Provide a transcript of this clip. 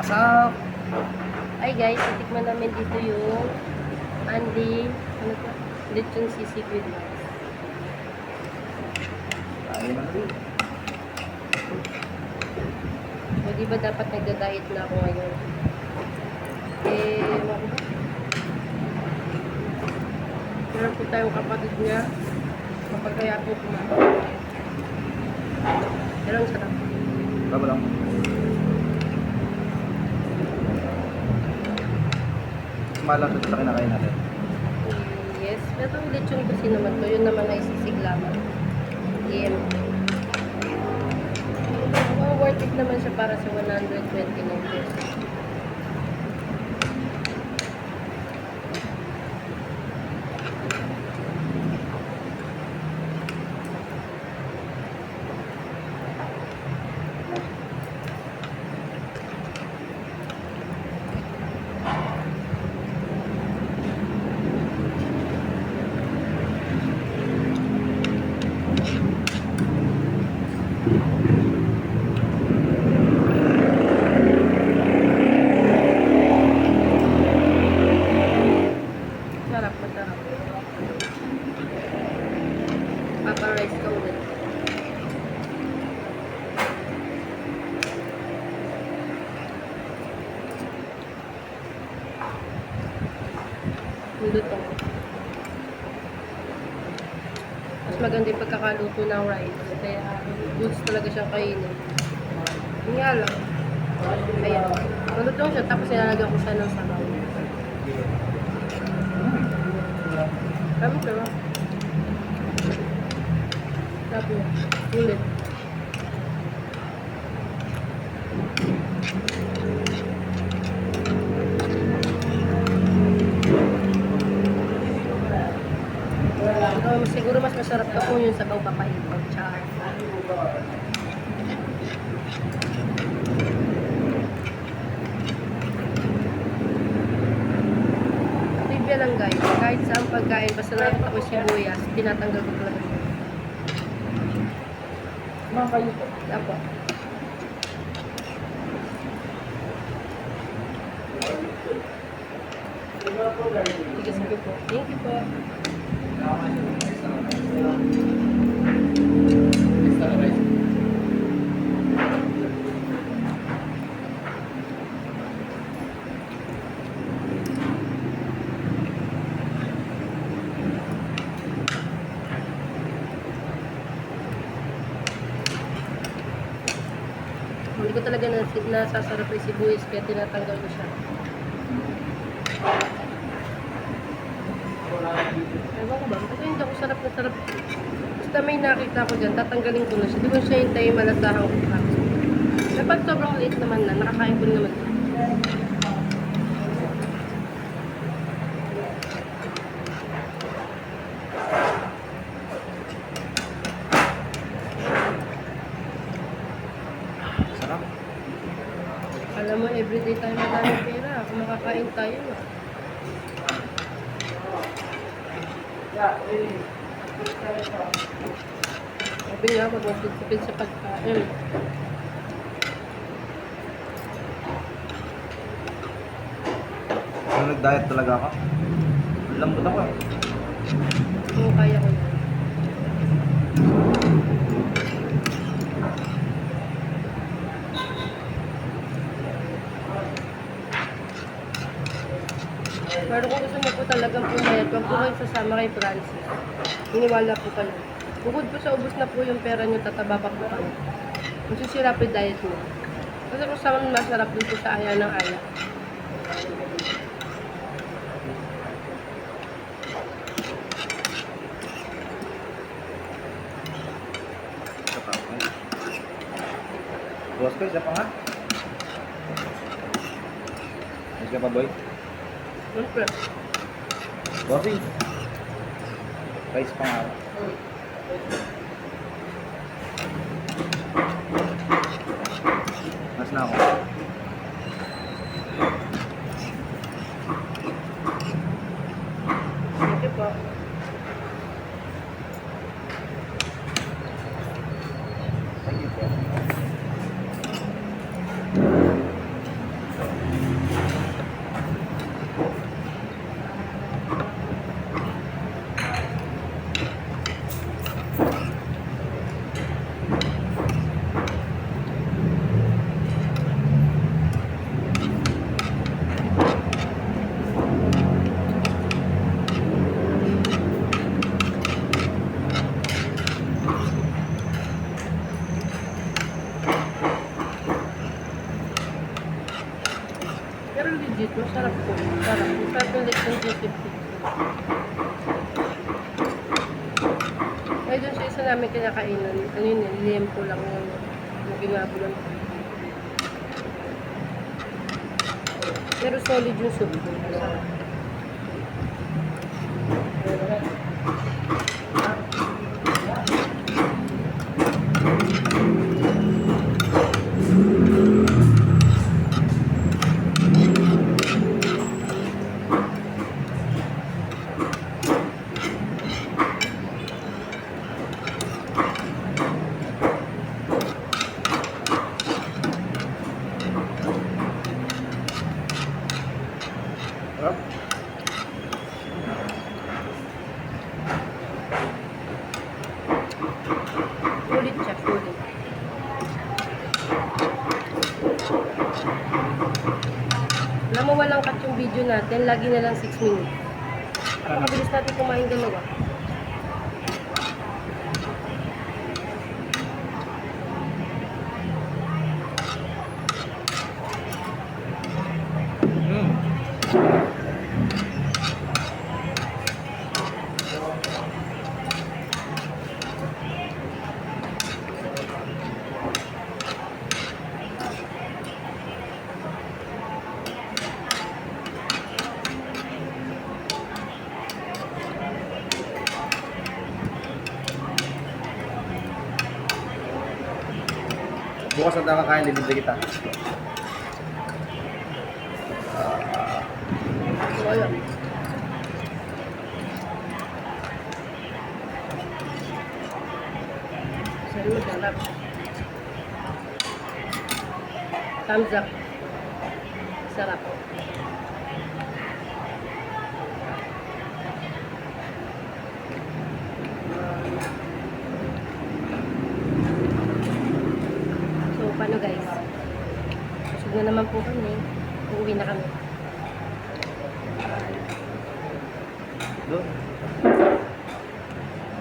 Pasok! Ay guys, itikman namin dito yung Andy, ano to? Lechon sisig with rice. Tayo na rin. O di ba dapat nagda-diet na ako ngayon? Eh, ano ba? Meron po tayong kapatid niya. Kapag kaya po kumain. Pero ang sarap. Tama lang. Malam ito sa kinakain natin. Yes, pero yung lechon kasi naman to, yun naman ay sisig lamang. Yeah. Worth it naman siya para sa 129 pesos. Masarap. Papa rice ka ulit. Luto. Mas maganda yung pagkakaluto ng rice. Kaya goods talaga siyang kainin. Yun nga lang. Ayan. Maluto siya tapos nilalagyan ko siya ng sabaw. Kami siya. Tapos, ulit. Siguro mas masarap ka po yung sabaw papahipag. Char. Trivia lang guys. Kahit saan pagkain, basta nakita ko sibuyas, tinatanggal ko talaga. Mga kayo po. Apo. Sige, sige po. Thank you po. Hindi ko talaga nasasarap yung sibuyas kaya tinatanggal ko siya. Ewan ko ba? Kasi hindi ako sarap na sarap. Basta may nakita ko dyan, tatanggalin ko na siya. Di ko siya hintayin malasahan ko pa. Dapat sobrang liit naman na, nakakain ko naman. Sarap. Alam mo, everyday tayo madaming pera. Kung makakain tayo. Sabi nga, pag magtitipid sa pagkain. Kung nag-diet talaga ako, lambot ako eh. Kung kaya ko yan. Pero kung gusto mo po talagang pumayat, wag po kayo sasama kay Francis. Iniwala po kayo. Bukod po sa ubos na po yung pera nyo, tataba pa po kayo. Masisira po yung diet mo. Kasi kung saan masarap din po sa aya ng aya. Isa pa. Buwas ko, isa pa nga. Ayos ka pa, boy? Siyempre. Bossy. Rice pa nga. Mas na ako. Sige po. Thank you po. Pero legit, masarap po. Masarap. Masarap yung lechon sisig. Ay, dun sa isa namin kinakainan, ano yun, liempo lang yung ginabulan. Pero solid yung soup. Masarap. Sarap. Sulit siya, sulit. Alam mo, walang cut yung video natin. Lagi na lang 6 minutes. Napakabilis natin kumain dalawa. Mm. Bukas na kakain, libre kita. Wala. Sarap. Thumbs up. Sarap. So, paano guys? Busog na naman po kami. Uuwi na kami.